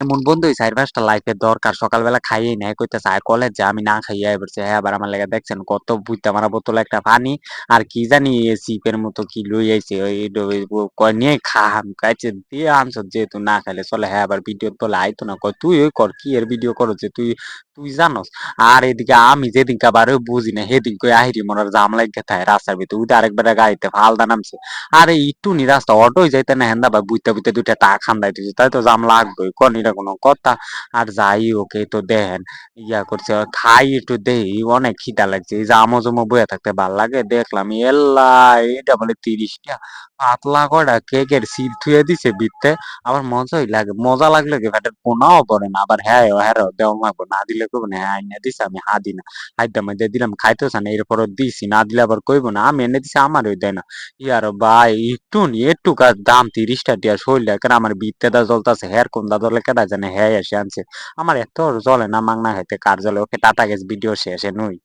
এমন বন্ধুই ৪-৫ টা লাইফের দরকার। সকালবেলা খাইয়েই নাই। কইতেছে আয় কলেজ যা। আমি না খাইয়া আইয়া পড়ছি। হ্যাঁ, আবার আমার লেগে দেখছেন কত বুইত্তা মারা বোতলে একটা পানি আর কি জানি চিপের মতো কি লই আইছে। ওই ওই কয় নিয়ে খা। আমি কইছি দিয়ে আনছো যেহেতু না খাইলে চলে। হ্যাঁ, আবার ভিডিও তোলে আইতো না। কয় তুই ওই কর কি এর ভিডিও করো যে তুই তুই জানোস। আর এদিকে আমি যেদিনকে আবার বুঝি না সেদিন কই আহিরি মরার জাম লাইগা থাকে রাস্তার ভিতর। উইঠা আরেকবারে গাড়িতে ফালদা নামছে। আরে একটুনি রাস্তা অটোই যাইতে না হেন্দা বা বুইতে বুইতে ২ টা টাকা খান্দাই দিছে। তাই তো জাম লাগবেই। কোন এটা কোনো কথা? আর যাই হোক এই তো দেখেন ইয়া করছে খাই একটু দেই অনেক খিদা লাগছে। এই যে আমো-জমো বইয়া থাকতে ভাল লাগে। দেখলাম এল্লা এটা বলে ৩০ টা। পাতলা কয়টা কেকের সিল থুইয়া দিছে ভিতরে। আমার মজাই লাগে। মজা লাগলে কি পেটের কোনাও পড়ে না। আবার হ্যাঁও দেওয়া লাগবো। না দিলে কইব না হ্যাঁ আইনা দিছে আমি হাদি না। হাইদ্যা মাইদ্যা দিলাম খাইতেছে না এরপরও দিছি। না দিলে আবার কইব না আমি এনে দিছি আমারই দেয় না। ইয়ার ভাই একটুকার দাম ৩০ টা টিয়া শরীরে কেন আমার বিত্তেদা জ্বলতাছে হের কোন দা জ্বলে কেডা জানে হ্যাঁ এসে আনছে আমার এত জ্বলে না মাংনা খাইতে কার জ্বলে ওকে টাটা গেছে ভিডিও শেষে নই